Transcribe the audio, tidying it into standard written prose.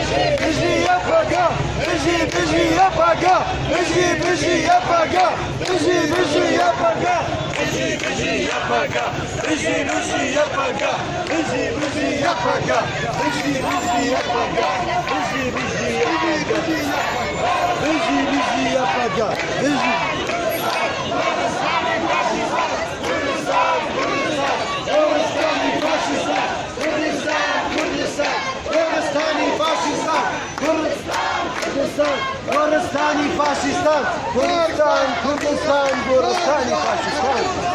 بيجي يبقى بيجي بيجي يبقى بيجي بيجي يبقى بيجي بيجي يبقى بيجي بيجي يبقى بيجي بيجي يبقى بيجي بيجي يبقى بيجي بيجي يبقى بيجي بيجي يبقى بيجي Kurdistani faşistan, Kurdistan, Kurdistani faşistan.